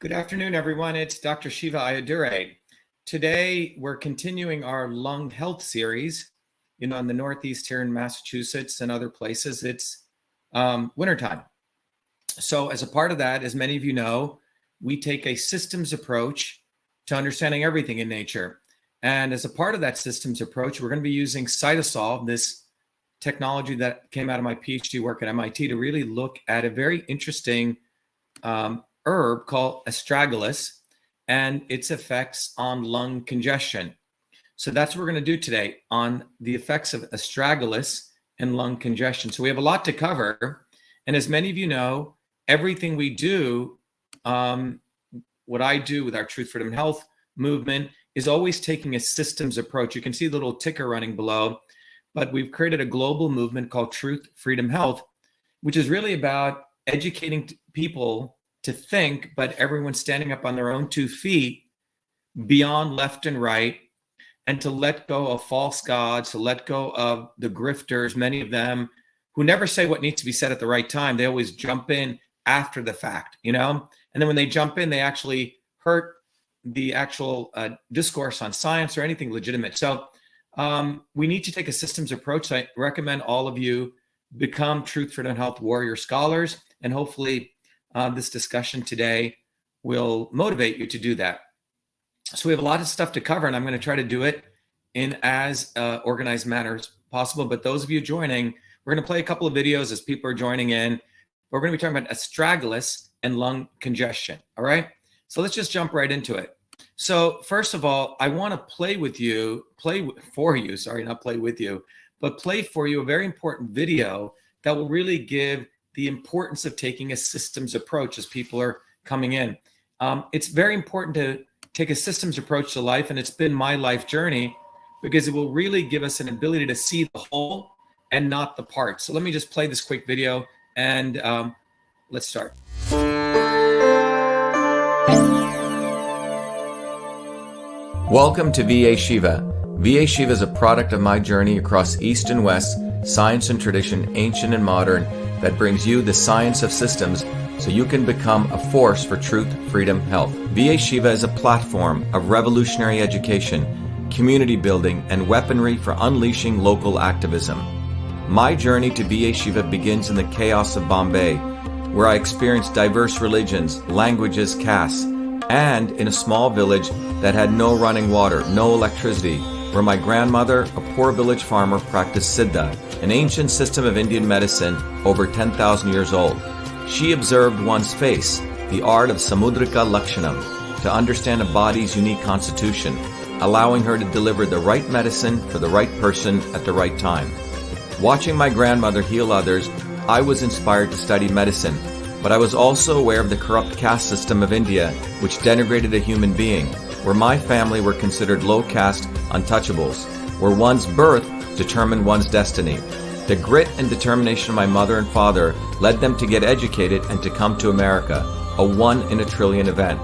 Good afternoon, everyone. It's Dr. Shiva Ayyadurai. Today, we're continuing our lung health series. In the Northeast here in Massachusetts and other places, it's wintertime. So as a part of that, as many of you know, we take a systems approach to understanding everything in nature. And as a part of that systems approach, we're going to be using CytoSolve, this technology that came out of my PhD work at MIT, to really look at a very interesting herb called Astragalus and its effects on lung congestion. So that's what we're going to do today on the effects of Astragalus and lung congestion. So we have a lot to cover. And as many of you know, everything we do, what I do with our Truth, Freedom, Health movement is always taking a systems approach. You can see the little ticker running below, but we've created a global movement called Truth, Freedom, Health, which is really about educating people to think, but everyone standing up on their own 2 feet beyond left and right, and to let go of false gods, to let go of the grifters, many of them who never say what needs to be said at the right time. They always jump in after the fact, And then when they jump in, they actually hurt the actual discourse on science or anything legitimate. So we need to take a systems approach. I recommend all of you become Truth, Freedom, Health warrior scholars, and hopefully this discussion today will motivate you to do that. So we have a lot of stuff to cover, and I'm going to try to do it in as organized manner as possible. But those of you joining, we're going to play a couple of videos as people are joining in. We're going to be talking about Astragalus and lung congestion. All right. So let's just jump right into it. So first of all, I want to play for you a very important video that will really give the importance of taking a systems approach as people are coming in. It's very important to take a systems approach to life, and it's been my life journey because it will really give us an ability to see the whole and not the parts. So let me just play this quick video and let's start. Welcome to VA Shiva. VA Shiva is a product of my journey across East and West, science and tradition, ancient and modern, that brings you the science of systems so you can become a force for truth, freedom, health. VA Shiva is a platform of revolutionary education, community building, and weaponry for unleashing local activism. My journey to VA Shiva begins in the chaos of Bombay, where I experienced diverse religions, languages, castes, and in a small village that had no running water, no electricity, where my grandmother, a poor village farmer, practiced Siddha, an ancient system of Indian medicine over 10,000 years old. She observed one's face, the art of Samudrika Lakshanam, to understand a body's unique constitution, allowing her to deliver the right medicine for the right person at the right time. Watching my grandmother heal others, I was inspired to study medicine, but I was also aware of the corrupt caste system of India, which denigrated a human being, where my family were considered low caste untouchables, where one's birth determined one's destiny. The grit and determination of my mother and father led them to get educated and to come to America, a 1 in a trillion event.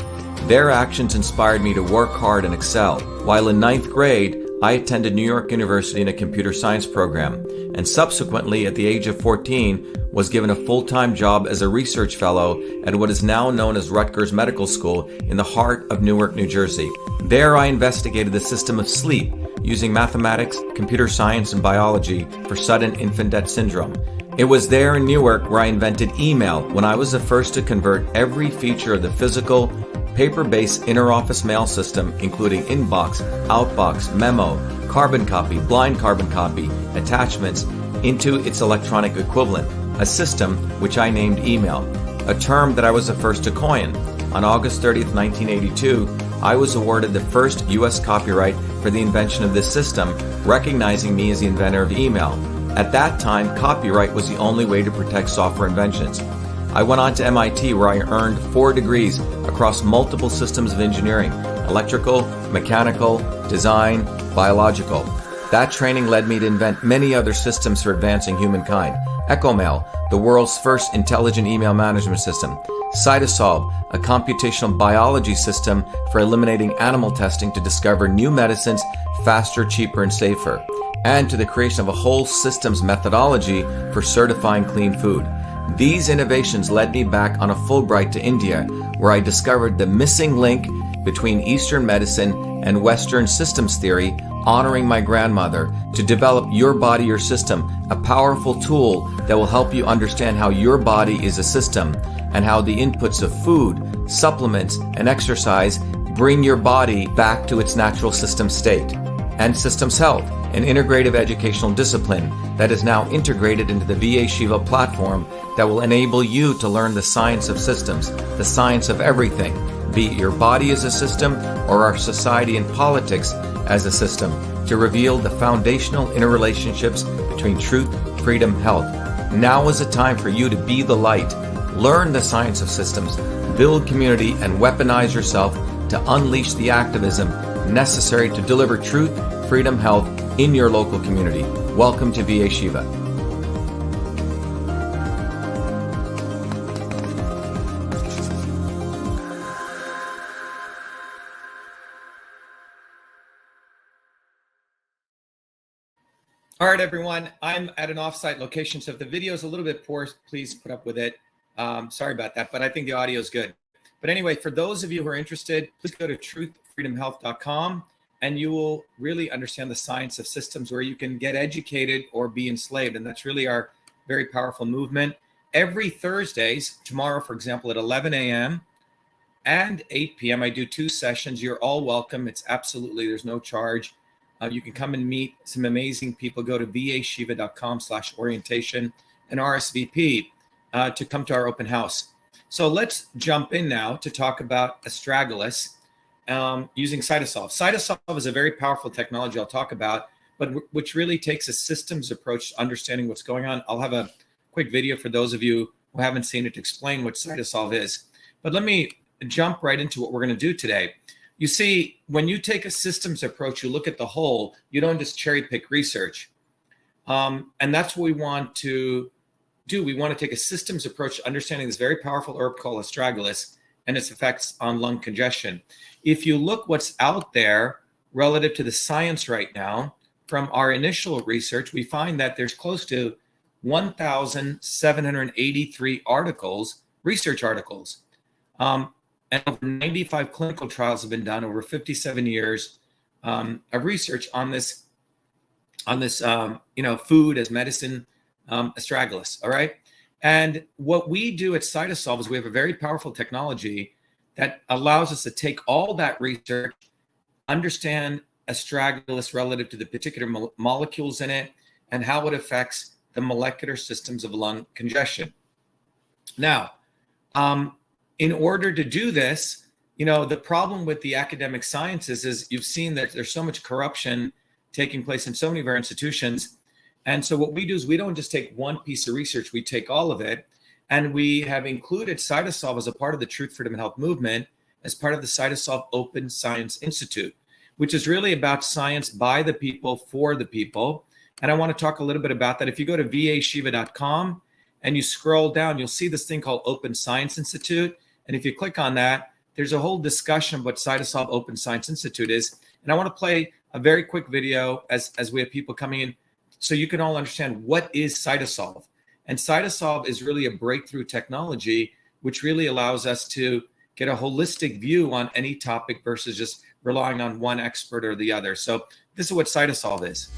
Their actions inspired me to work hard and excel. While in 9th grade, I attended New York University in a computer science program, and subsequently at the age of 14 was given a full-time job as a research fellow at what is now known as Rutgers Medical School in the heart of Newark, New Jersey. There I investigated the system of sleep using mathematics, computer science, and biology for sudden infant death syndrome. It was there in Newark where I invented email, when I was the first to convert every feature of the physical, paper-based interoffice mail system, including inbox, outbox, memo, carbon copy, blind carbon copy, attachments, into its electronic equivalent, a system which I named email, a term that I was the first to coin. On August 30th, 1982, I was awarded the first U.S. copyright for the invention of this system, recognizing me as the inventor of email. At that time, copyright was the only way to protect software inventions. I went on to MIT, where I earned 4 degrees across multiple systems of engineering: electrical, mechanical, design, biological. That training led me to invent many other systems for advancing humankind. EchoMail, the world's first intelligent email management system. CytoSolve, a computational biology system for eliminating animal testing to discover new medicines faster, cheaper, and safer. And to the creation of a whole systems methodology for certifying clean food. These innovations led me back on a Fulbright to India, where I discovered the missing link between Eastern medicine and Western systems theory, honoring my grandmother, to develop Your Body, Your System, a powerful tool that will help you understand how your body is a system and how the inputs of food, supplements, and exercise bring your body back to its natural system state. And Systems Health, an integrative educational discipline that is now integrated into the VA Shiva platform that will enable you to learn the science of systems, the science of everything, be it your body as a system or our society and politics as a system, to reveal the foundational interrelationships between truth, freedom, health. Now is the time for you to be the light, learn the science of systems, build community, and weaponize yourself to unleash the activism necessary to deliver truth, freedom, health in your local community. Welcome to VA Shiva. All right, everyone, I'm at an offsite location, so if the video is a little bit poor, please put up with it. Sorry about that, but I think the audio is good. But anyway, for those of you who are interested, please go to truthfreedomhealth.com and you will really understand the science of systems, where you can get educated or be enslaved. And that's really our very powerful movement. Every Thursdays, tomorrow, for example, at 11 a.m. and 8 p.m., I do 2 sessions. You're all welcome. It's absolutely, there's no charge. You can come and meet some amazing people. Go to vashiva.com/orientation and RSVP to come to our open house. So let's jump in now to talk about Astragalus using CytoSolve. CytoSolve is a very powerful technology I'll talk about, but which really takes a systems approach to understanding what's going on. I'll have a quick video for those of you who haven't seen it to explain what CytoSolve is. But let me jump right into what we're going to do today. You see, when you take a systems approach, you look at the whole, you don't just cherry pick research. And that's what we want to do. We want to take a systems approach to understanding this very powerful herb called Astragalus and its effects on lung congestion. If you look what's out there relative to the science right now, from our initial research, we find that there's close to 1,783 articles, research articles. And over 95 clinical trials have been done over 57 years of research on this, food as medicine, Astragalus. All right. And what we do at CytoSolve is we have a very powerful technology that allows us to take all that research, understand Astragalus relative to the particular molecules in it, and how it affects the molecular systems of lung congestion. Now, in order to do this, the problem with the academic sciences is you've seen that there's so much corruption taking place in so many of our institutions. And so what we do is we don't just take one piece of research, we take all of it. And we have included CytoSolve as a part of the Truth, Freedom, and Health movement, as part of the CytoSolve Open Science Institute, which is really about science by the people, for the people. And I want to talk a little bit about that. If you go to vashiva.com and you scroll down, you'll see this thing called Open Science Institute. And if you click on that, there's a whole discussion of what CytoSolve Open Science Institute is. And I want to play a very quick video as we have people coming in so you can all understand what is CytoSolve. And CytoSolve is really a breakthrough technology, which really allows us to get a holistic view on any topic versus just relying on one expert or the other. So this is what CytoSolve is.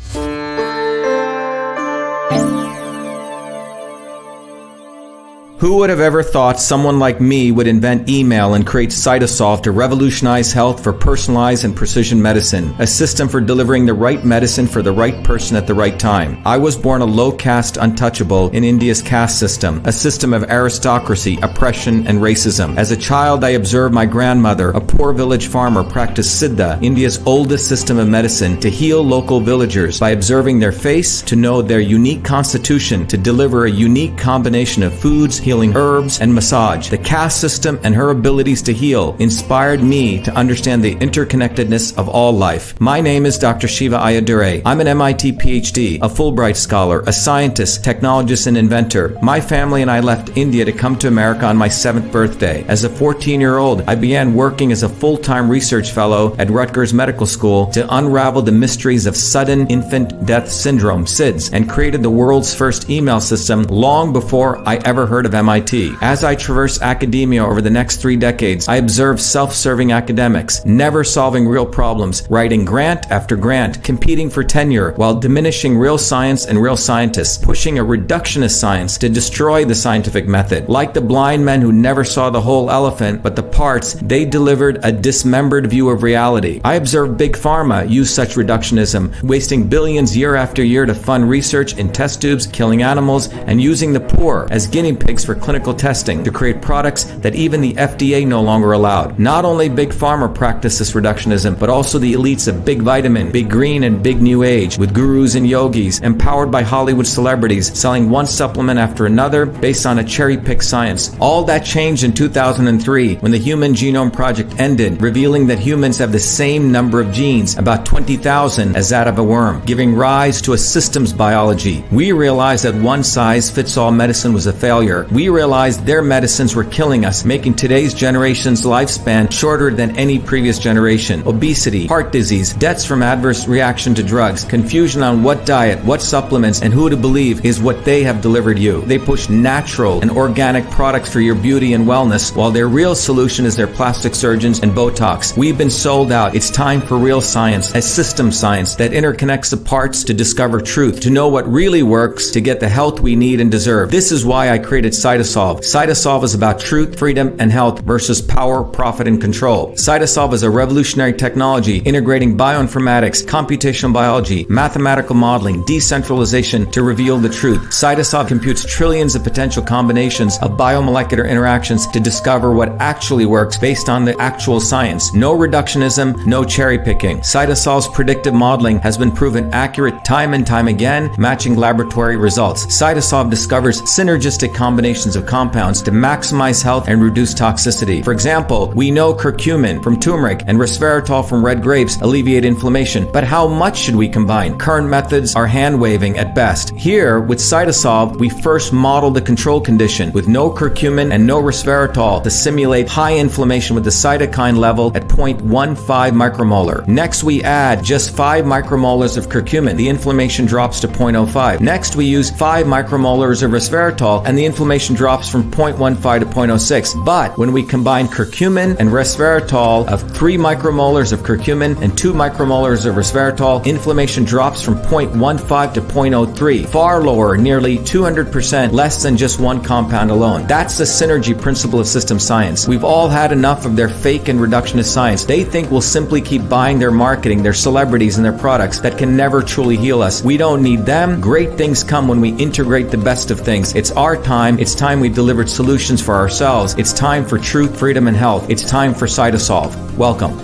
Who would have ever thought someone like me would invent email and create CytoSolve to revolutionize health for personalized and precision medicine, a system for delivering the right medicine for the right person at the right time? I was born a low-caste untouchable in India's caste system, a system of aristocracy, oppression, and racism. As a child, I observed my grandmother, a poor village farmer, practice Siddha, India's oldest system of medicine, to heal local villagers by observing their face, to know their unique constitution, to deliver a unique combination of foods, healing herbs and massage. The caste system and her abilities to heal inspired me to understand the interconnectedness of all life. My name is Dr. Shiva Ayyadurai. I'm an MIT PhD, a Fulbright scholar, a scientist, technologist, and inventor. My family and I left India to come to America on my 7th birthday. As a 14-year-old, I began working as a full-time research fellow at Rutgers Medical School to unravel the mysteries of sudden infant death syndrome, SIDS, and created the world's first email system long before I ever heard of MIT. As I traversed academia over the next 3 decades, I observed self-serving academics, never solving real problems, writing grant after grant, competing for tenure, while diminishing real science and real scientists, pushing a reductionist science to destroy the scientific method. Like the blind men who never saw the whole elephant, but the parts, they delivered a dismembered view of reality. I observed Big Pharma use such reductionism, wasting billions year after year to fund research in test tubes, killing animals, and using the poor as guinea pigs for clinical testing to create products that even the FDA no longer allowed. Not only Big Pharma practiced this reductionism, but also the elites of Big Vitamin, Big Green, and Big New Age, with gurus and yogis, empowered by Hollywood celebrities, selling one supplement after another based on a cherry-picked science. All that changed in 2003 when the Human Genome Project ended, revealing that humans have the same number of genes, about 20,000, as that of a worm, giving rise to a systems biology. We realized that one-size-fits-all medicine was a failure. We realized their medicines were killing us, making today's generation's lifespan shorter than any previous generation. Obesity, heart disease, deaths from adverse reaction to drugs, confusion on what diet, what supplements, and who to believe is what they have delivered you. They push natural and organic products for your beauty and wellness, while their real solution is their plastic surgeons and Botox. We've been sold out. It's time for real science, a system science that interconnects the parts to discover truth, to know what really works, to get the health we need and deserve. This is why I created CytoSolve. CytoSolve is about truth, freedom, and health versus power, profit, and control. CytoSolve is a revolutionary technology integrating bioinformatics, computational biology, mathematical modeling, decentralization to reveal the truth. CytoSolve computes trillions of potential combinations of biomolecular interactions to discover what actually works based on the actual science. No reductionism, no cherry picking. CytoSolve's predictive modeling has been proven accurate time and time again, matching laboratory results. CytoSolve discovers synergistic combinations of compounds to maximize health and reduce toxicity. For example, we know curcumin from turmeric and resveratrol from red grapes alleviate inflammation, but how much should we combine? Current methods are hand-waving at best. Here, with CytoSolve, we first model the control condition with no curcumin and no resveratrol to simulate high inflammation with the cytokine level at 0.15 micromolar. Next, we add just 5 micromolars of curcumin. The inflammation drops to 0.05. Next, we use 5 micromolars of resveratrol, and the inflammation drops from 0.15 to 0.06. But when we combine curcumin and resveratrol of 3 micromolars of curcumin and 2 micromolars of resveratrol, inflammation drops from 0.15 to 0.03, far lower, nearly 200% less than just one compound alone. That's the synergy principle of system science. We've all had enough of their fake and reductionist science. They think we'll simply keep buying their marketing, their celebrities, and their products that can never truly heal us. We don't need them. Great things come when we integrate the best of things. It's our time. It's time we delivered solutions for ourselves. It's time for truth, freedom, and health. It's time for CytoSolve. Welcome.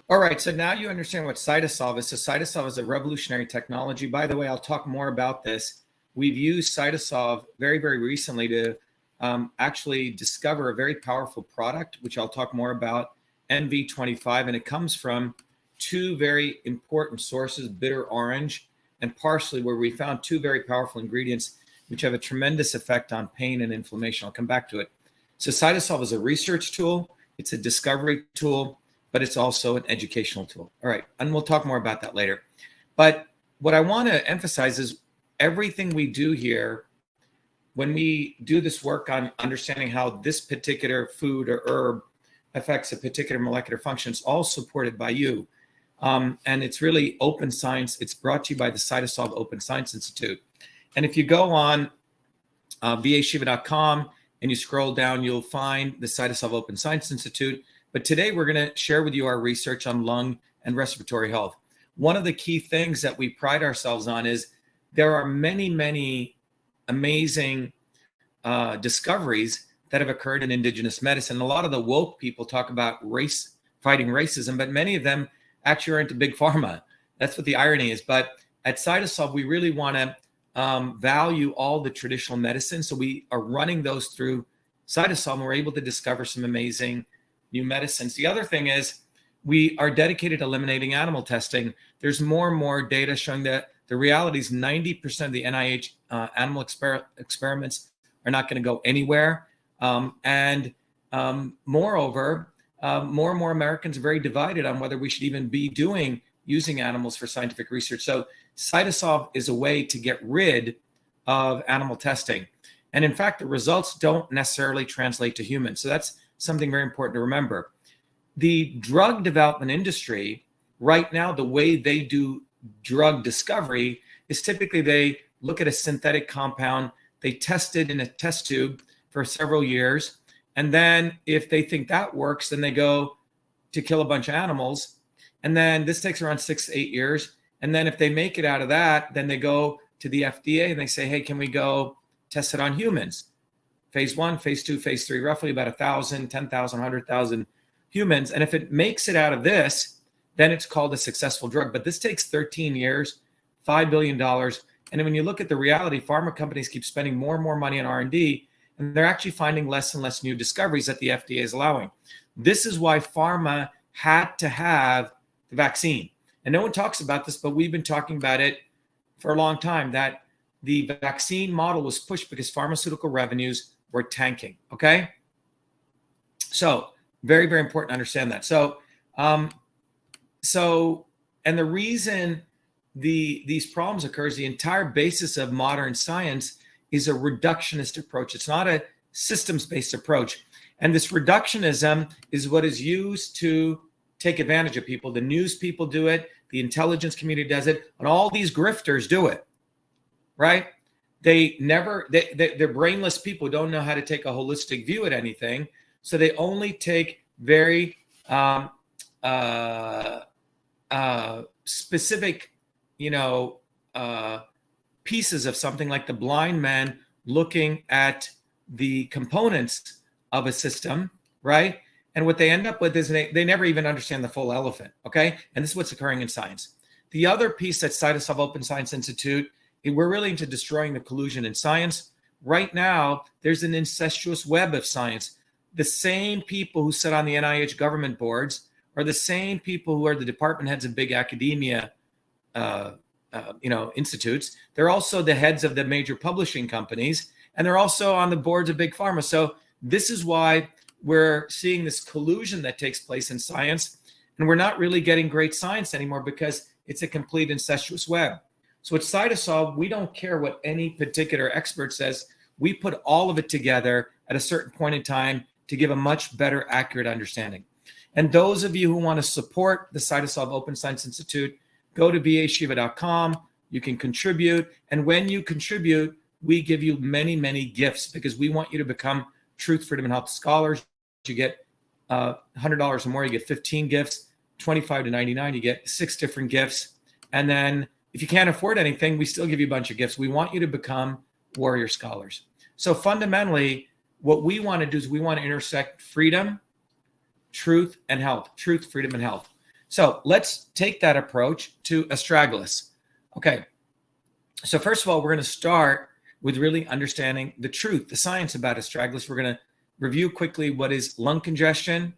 All right, so now you understand what CytoSolve is. So CytoSolve is a revolutionary technology. By the way, I'll talk more about this. We've used CytoSolve very, very recently to actually discover a very powerful product, which I'll talk more about, NV25, and it comes from 2 very important sources, bitter orange and parsley, where we found 2 very powerful ingredients which have a tremendous effect on pain and inflammation. I'll come back to it. So CytoSolve is a research tool, it's a discovery tool, but it's also an educational tool. All right, and we'll talk more about that later. But what I want to emphasize is everything we do here, when we do this work on understanding how this particular food or herb affects a particular molecular function, it's all supported by you. And it's really open science. It's brought to you by the CytoSolve Open Science Institute. And if you go on vashiva.com and you scroll down, you'll find the CytoSolve Open Science Institute. But today we're going to share with you our research on lung and respiratory health. One of the key things that we pride ourselves on is there are many, many amazing discoveries that have occurred in indigenous medicine. A lot of the woke people talk about race fighting racism, but many of them actually are into big pharma. That's what the irony is. But at CytoSolve, we really want to value all the traditional medicine. So we are running those through CytoSolve, and we're able to discover some amazing new medicines. The other thing is we are dedicated to eliminating animal testing. There's more and more data showing that the reality is 90% of the NIH animal experiments are not going to go anywhere. Moreover, more and more Americans are very divided on whether we should even be using animals for scientific research. So CytoSolve is a way to get rid of animal testing. And in fact, the results don't necessarily translate to humans. So that's something very important to remember. The drug development industry, right now, the way they do drug discovery is typically they look at a synthetic compound, they test it in a test tube for several years. And then if they think that works, then they go to kill a bunch of animals. And then this takes around 6 to 8 years. And then if they make it out of that, then they go to the FDA and they say, hey, can we go test it on humans? Phase 1, phase 2, phase 3, roughly about 1,000, 10,000, 100,000 humans. And if it makes it out of this, then it's called a successful drug. But this takes 13 years, $5 billion. And when you look at the reality, pharma companies keep spending more and more money on R&D, and they're actually finding less and less new discoveries that the FDA is allowing. This is why pharma had to have the vaccine. And no one talks about this, but we've been talking about it for a long time, that the vaccine model was pushed because pharmaceutical revenues were tanking, okay? So very, very important to understand that. And the reason these problems occur is the entire basis of modern science is a reductionist approach. It's not a systems-based approach. And this reductionism is what is used to take advantage of people. The news people do it, the intelligence community does it, and all these grifters do it, right? They're brainless people who don't know how to take a holistic view at anything. So they only take very specific, pieces of something, like the blind man looking at the components of a system, right? And what they end up with is they never even understand the full elephant, okay? And this is what's occurring in science. The other piece at CytoSolve Open Science Institute, we're really into destroying the collusion in science. Right now, there's an incestuous web of science. The same people who sit on the NIH government boards are the same people who are the department heads of big academia institutes. They're also the heads of the major publishing companies, and they're also on the boards of big pharma. So this is why we're seeing this collusion that takes place in science, and we're not really getting great science anymore because it's a complete incestuous web. So at CytoSolve, we don't care what any particular expert says. We put all of it together at a certain point in time to give a much better, accurate understanding. And those of you who want to support the CytoSolve Open Science Institute, go to vashiva.com. You can contribute. And when you contribute, we give you many, many gifts because we want you to become Truth, Freedom, and Health scholars. You get $100 or more, you get 15 gifts. $25 to $99, you get 6 different gifts. And then if you can't afford anything, we still give you a bunch of gifts. We want you to become warrior scholars. So fundamentally, what we want to do is we want to intersect freedom, truth, and health. Truth, freedom, and health. So let's take that approach to Astragalus. Okay. So first of all, we're going to start with really understanding the truth, the science about Astragalus. We're going to review quickly what is lung congestion,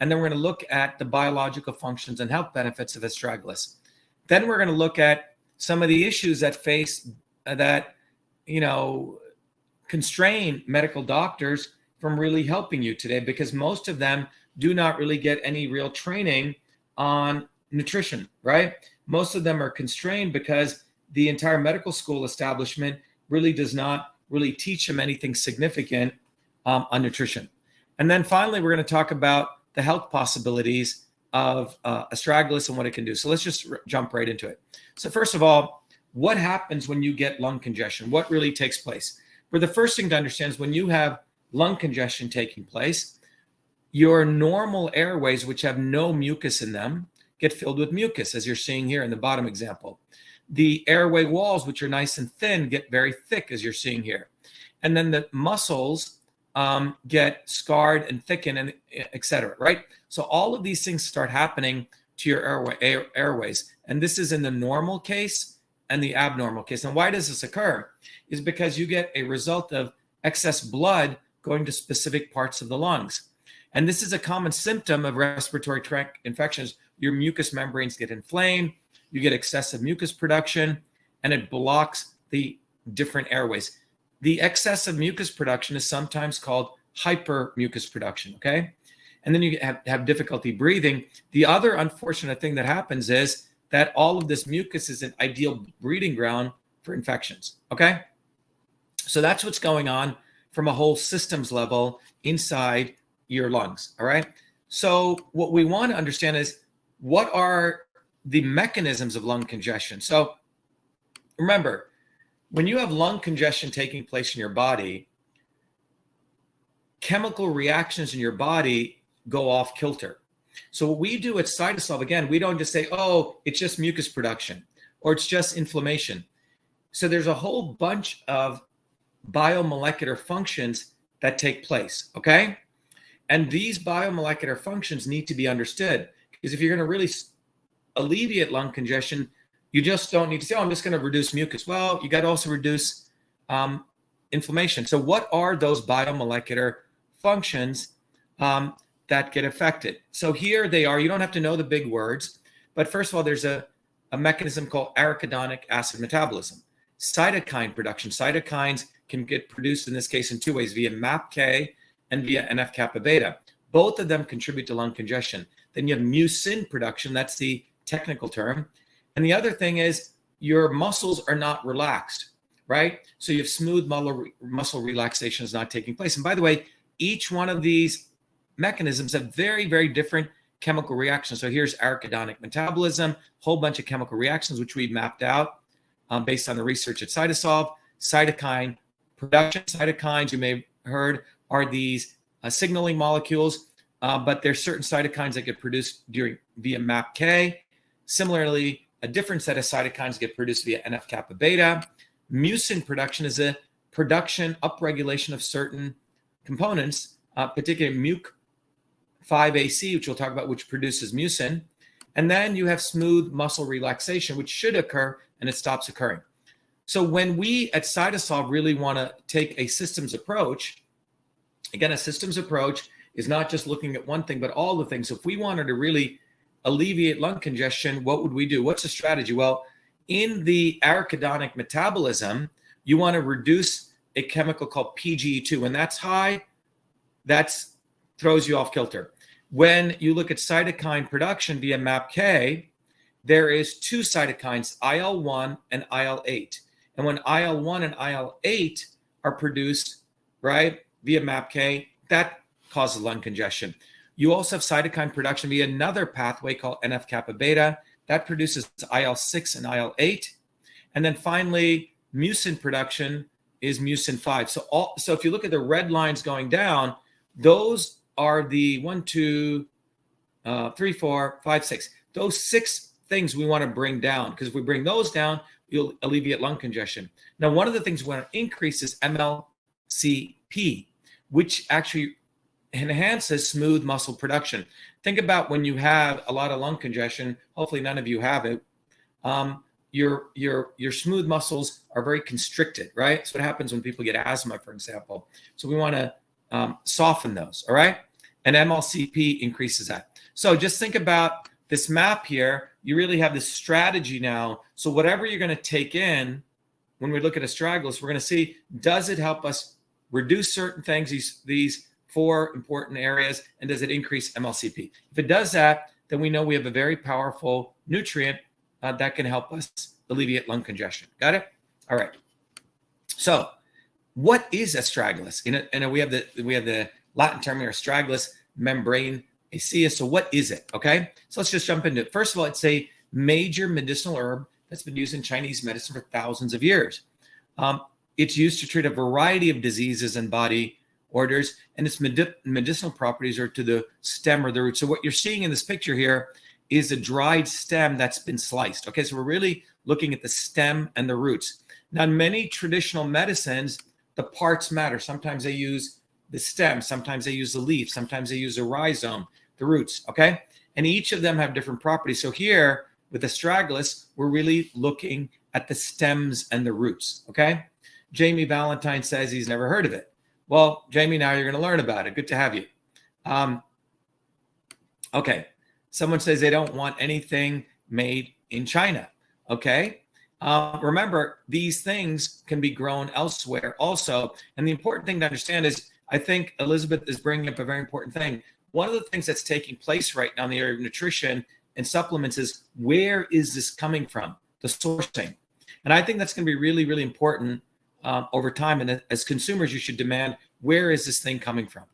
and then we're going to look at the biological functions and health benefits of Astragalus. Then we're going to look at some of the issues that constrain medical doctors from really helping you today, because most of them do not really get any real training on nutrition, right? Most of them are constrained because the entire medical school establishment really does not really teach them anything significant on nutrition. And then finally, we're going to talk about the health possibilities of Astragalus and what it can do. So let's just jump right into it. So first of all, what happens when you get lung congestion? What really takes place? Well, the first thing to understand is when you have lung congestion taking place, your normal airways, which have no mucus in them, get filled with mucus, as you're seeing here in the bottom example. The airway walls, which are nice and thin, get very thick, as you're seeing here. And then the muscles get scarred and thicken, and etc. Right? So all of these things start happening to your airways. And this is in the normal case and the abnormal case. And why does this occur? Is because you get a result of excess blood going to specific parts of the lungs. And this is a common symptom of respiratory tract infections. Your mucous membranes get inflamed, you get excessive mucus production, and it blocks the different airways. The excessive mucus production is sometimes called hypermucus production, okay? And then you have difficulty breathing. The other unfortunate thing that happens is that all of this mucus is an ideal breeding ground for infections, okay? So that's what's going on from a whole systems level inside your lungs, all right? So what we want to understand is, what are the mechanisms of lung congestion? So remember, when you have lung congestion taking place in your body, chemical reactions in your body go off kilter. So what we do at CytoSolve, again, we don't just say, oh, it's just mucus production or it's just inflammation. So there's a whole bunch of biomolecular functions that take place, okay? And these biomolecular functions need to be understood, because if you're going to really alleviate lung congestion, you just don't need to say, oh, I'm just going to reduce mucus. Well, you got to also reduce inflammation. So what are those biomolecular functions that get affected? So here they are. You don't have to know the big words, but first of all, there's a mechanism called arachidonic acid metabolism. Cytokine production. Cytokines can get produced in this case in two ways, via MAPK and via NF-kappa beta. Both of them contribute to lung congestion. Then you have mucin production. That's the technical term. And the other thing is your muscles are not relaxed, right? So you have smooth muscle relaxation is not taking place. And by the way, each one of these mechanisms have very, very different chemical reactions. So here's arachidonic metabolism, whole bunch of chemical reactions, which we mapped out based on the research at CytoSolve. Cytokine production. Cytokines, you may have heard, are these signaling molecules, but there's certain cytokines that get produced via MAPK. Similarly, a different set of cytokines get produced via NF-kappa beta. Mucin production is a production, upregulation of certain components, particularly MUC5AC, which we'll talk about, which produces mucin. And then you have smooth muscle relaxation, which should occur, and it stops occurring. So when we at CytoSolve really want to take a systems approach, again, a systems approach is not just looking at one thing, but all the things. So if we wanted to really alleviate lung congestion, what would we do? What's the strategy? Well, in the arachidonic metabolism, you want to reduce a chemical called PGE2. When that's high, that throws you off kilter. When you look at cytokine production via MAPK, there is two cytokines, IL-1 and IL-8. And when IL-1 and IL-8 are produced, right, via MAPK, that causes lung congestion. You also have cytokine production via another pathway called NF-kappa beta that produces IL-6 and IL-8. And then finally, mucin production is mucin 5. So if you look at the red lines going down, those are the 1, 2, 3, 4, 5, 6. Those 6 things we want to bring down, because if we bring those down, you'll alleviate lung congestion. Now, one of the things we want to increase is MLCP, which actually enhances smooth muscle production. Think about when you have a lot of lung congestion. Hopefully, none of you have it. Your smooth muscles are very constricted, right? That's what happens when people get asthma, for example. So we want to soften those, all right? And MLCP increases that. So just think about this map here. You really have this strategy now. So whatever you're going to take in, when we look at Astragalus, we're going to see, does it help us reduce certain things, these 4 important areas, and does it increase MLCP? If it does that, then we know we have a very powerful nutrient that can help us alleviate lung congestion. Got it? All right. So what is Astragalus? And we have the Latin term here, Astragalus membrane acea. So what is it? Okay. So let's just jump into it. First of all, it's a major medicinal herb that's been used in Chinese medicine for thousands of years. It's used to treat a variety of diseases and body orders, and its medicinal properties are to the stem or the root. So what you're seeing in this picture here is a dried stem that's been sliced. Okay, so we're really looking at the stem and the roots. Now, in many traditional medicines, the parts matter. Sometimes they use the stem. Sometimes they use the leaf. Sometimes they use the rhizome, the roots, okay? And each of them have different properties. So here with Astragalus, we're really looking at the stems and the roots, okay? Jamie Valentine says he's never heard of it. Well, Jamie, now you're going to learn about it. Good to have you. Okay. Someone says they don't want anything made in China. Okay. Remember, these things can be grown elsewhere also. And the important thing to understand is, I think Elizabeth is bringing up a very important thing. One of the things that's taking place right now in the area of nutrition and supplements is, where is this coming from? The sourcing. And I think that's going to be really, really important over time. And as consumers, you should demand, where is this thing coming from?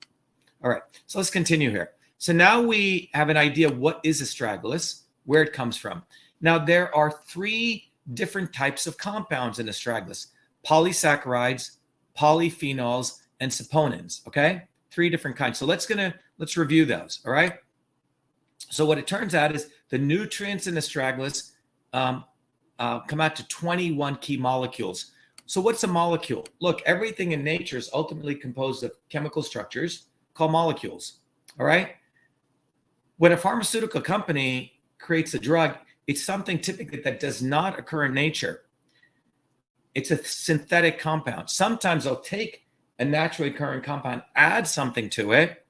All right. So let's continue here. So now we have an idea what is Astragalus, where it comes from. Now, there are 3 different types of compounds in Astragalus: polysaccharides, polyphenols, and saponins. Okay, 3 different kinds. So let's review those. All right. So what it turns out is the nutrients in Astragalus come out to 21 key molecules. So what's a molecule? Look, everything in nature is ultimately composed of chemical structures called molecules. All right. When a pharmaceutical company creates a drug, it's something typically that does not occur in nature. It's a synthetic compound. Sometimes they'll take a naturally occurring compound, add something to it.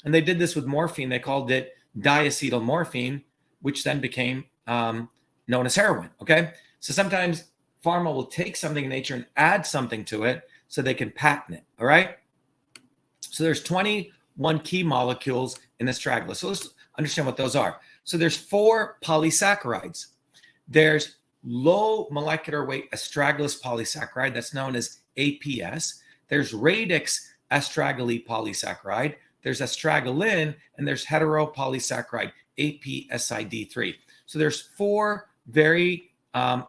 And they did this with morphine. They called it diacetylmorphine, which then became known as heroin. Okay. So sometimes pharma will take something in nature and add something to it so they can patent it. All right. So there's 21 key molecules in Astragalus. So let's understand what those are. So there's 4 polysaccharides. There's low molecular weight astragalus polysaccharide, that's known as APS. There's radix astragali polysaccharide. There's astragalin, and there's heteropolysaccharide, APSID3. So there's 4 very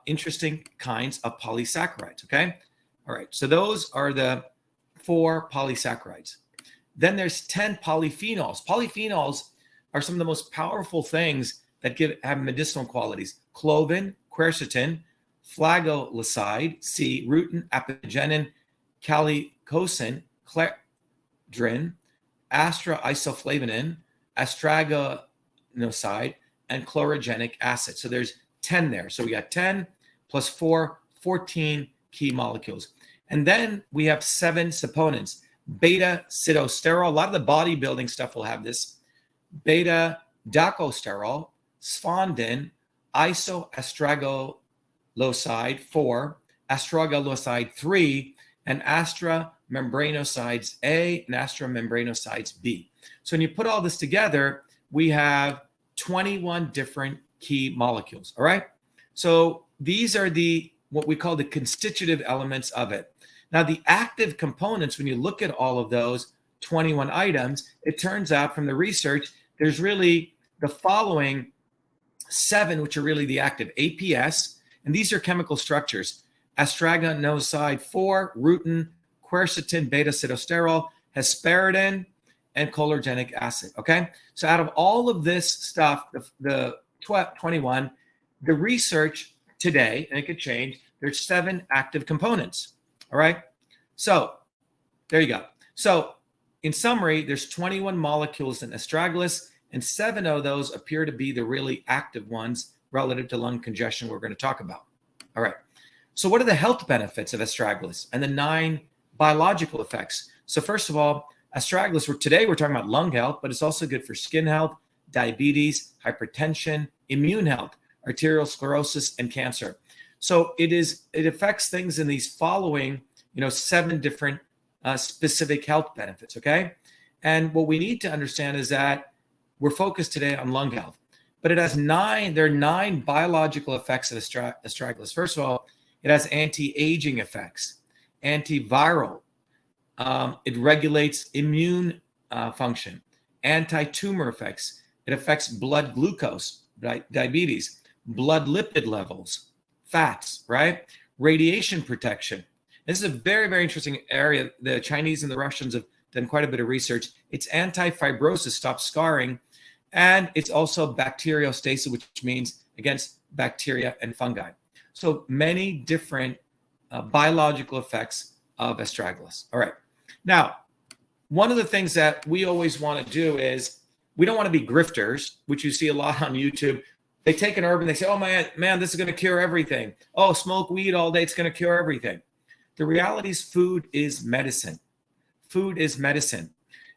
interesting kinds of polysaccharides, okay? All right, so those are the 4 polysaccharides. Then there's 10 polyphenols. Polyphenols are some of the most powerful things that have medicinal qualities: clovin, quercetin, flagolacide, C, rutin, apigenin, calicocin, cledrin, isoflavonin, astragaloside, and chlorogenic acid. So there's 10 there. So we got 10 plus 4, 14 key molecules. And then we have 7 saponins. Beta-sitosterol. A lot of the bodybuilding stuff will have this. Beta-dacosterol, sphondin, isoastragaloside 4, astragaloside 3, and astramembranosides A and astramembranosides B. So when you put all this together, we have 21 different key molecules. All right. So these are what we call the constitutive elements of it. Now, the active components, when you look at all of those 21 items, it turns out from the research, there's really the following 7, which are really the active: APS, and these are chemical structures: astragaloside 4, rutin, quercetin, beta-sitosterol, hesperidin, and chlorogenic acid. Okay, so out of all of this stuff, the 21, the research today, and it could change, there's 7 active components. All right, so there you go. So in summary, there's 21 molecules in Astragalus, and 7 of those appear to be the really active ones relative to lung congestion we're going to talk about. All right, so what are the health benefits of Astragalus and the 9 biological effects? So first of all, Astragalus, today we're talking about lung health, but it's also good for skin health, diabetes, hypertension, immune health, arterial sclerosis, and cancer. So it affects things in these following, 7 different specific health benefits, okay? And what we need to understand is that we're focused today on lung health, but there are 9 biological effects of Astragalus. First of all, it has anti-aging effects, antiviral, it regulates immune function, anti-tumor effects, it affects blood glucose, diabetes, blood lipid levels, fats, right? Radiation protection. This is a very, very interesting area. The Chinese and the Russians have done quite a bit of research. It's anti-fibrosis, stops scarring, and it's also bacteriostasis, which means against bacteria and fungi. So many different biological effects of Astragalus. All right. Now, one of the things that we always want to do is we don't want to be grifters, which you see a lot on YouTube. They take an herb and they say, oh man, this is going to cure everything. Oh, smoke weed all day, it's going to cure everything. The reality is food is medicine. Food is medicine.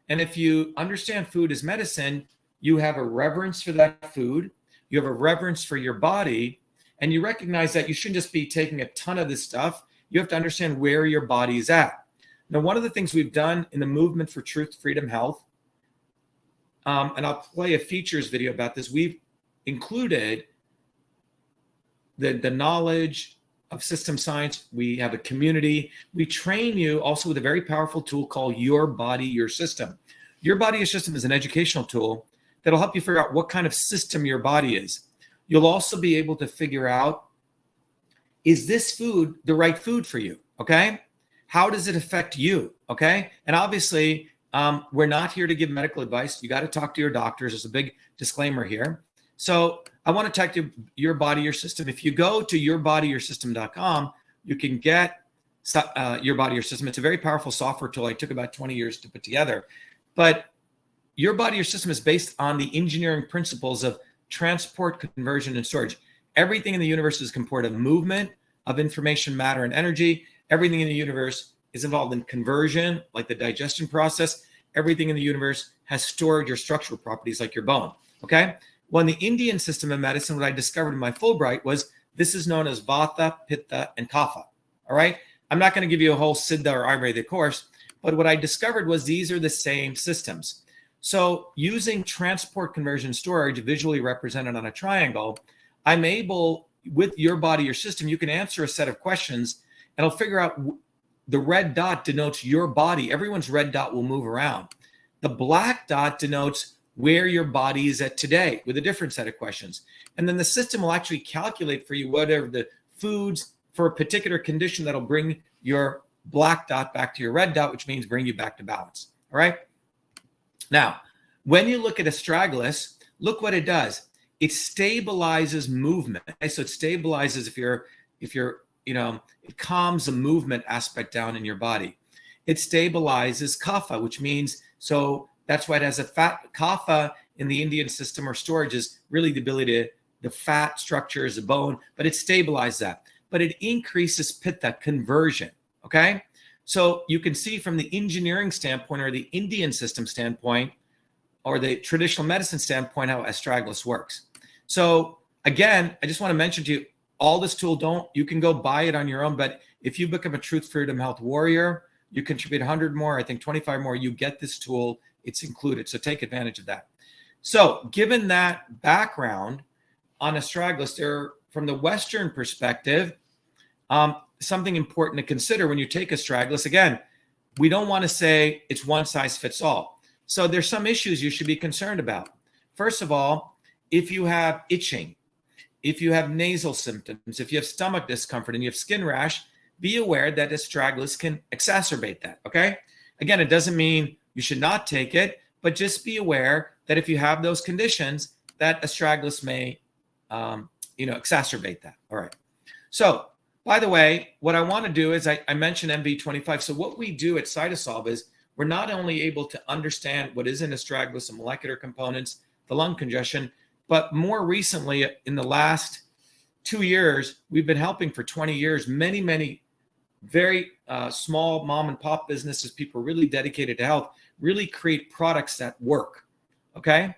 And if you understand food is medicine, you have a reverence for that food, you have a reverence for your body, and you recognize that you shouldn't just be taking a ton of this stuff. You have to understand where your body is at. Now, one of the things we've done in the movement for truth, freedom, health, and I'll play a features video about this, we've included the knowledge of system science. We have a community. We train you also with a very powerful tool called Your Body, Your System. Your Body, Your System is an educational tool that'll help you figure out what kind of system your body is. You'll also be able to figure out, is this food the right food for you? Okay. How does it affect you? Okay. And obviously, we're not here to give medical advice. You got to talk to your doctors. There's a big disclaimer here. So I want to talk to Your Body, Your System. If you go to yourbodyyoursystem.com, you can get Your Body, Your System. It's a very powerful software tool. It took about 20 years to put together. But Your Body, Your System is based on the engineering principles of transport, conversion, and storage. Everything in the universe is composed of movement, of information, matter, and energy. Everything in the universe is involved in conversion, like the digestion process. Everything in the universe has storage or structural properties, like your bone. Okay? Well, in the Indian system of medicine, what I discovered in my Fulbright was this is known as Vata, Pitta, and Kapha. All right? I'm not going to give you a whole Siddha or Ayurvedic course, but what I discovered was these are the same systems. So using transport, conversion, storage, visually represented on a triangle, I'm able, with Your Body, Your System, you can answer a set of questions and it'll figure out the red dot denotes your body. Everyone's red dot will move around. The black dot denotes where your body is at today with a different set of questions. And then the system will actually calculate for you whatever the foods for a particular condition that'll bring your black dot back to your red dot, which means bring you back to balance. All right. Now, when you look at Astragalus, look what it does. It stabilizes movement. Okay? So it stabilizes if you're, it calms the movement aspect down in your body. It stabilizes kapha, which means, so that's why it has a fat kapha in the Indian system, or storage is really the ability to, the fat structure is a bone, but it stabilizes that. But it increases pitta, conversion. Okay. So you can see from the engineering standpoint or the Indian system standpoint or the traditional medicine standpoint how Astragalus works. So again, I just want to mention to you, all this tool, you can go buy it on your own, but if you become a Truth, Freedom, Health warrior, you contribute 100 more, I think 25 more, you get this tool, it's included. So take advantage of that. So given that background on Astragalus, from the Western perspective, something important to consider when you take Astragalus, again, we don't want to say it's one size fits all. So there's some issues you should be concerned about. First of all, if you have itching, if you have nasal symptoms, if you have stomach discomfort and you have skin rash, be aware that Astragalus can exacerbate that, okay? Again, it doesn't mean you should not take it, but just be aware that if you have those conditions, that Astragalus may, exacerbate that, all right? So, by the way, what I want to do is I mentioned MV25. So what we do at CytoSolve is we're not only able to understand what is in Astragalus, the molecular components, the lung congestion, but more recently, in the last 2 years, we've been helping for 20 years, many very small mom and pop businesses, people really dedicated to health, really create products that work, okay?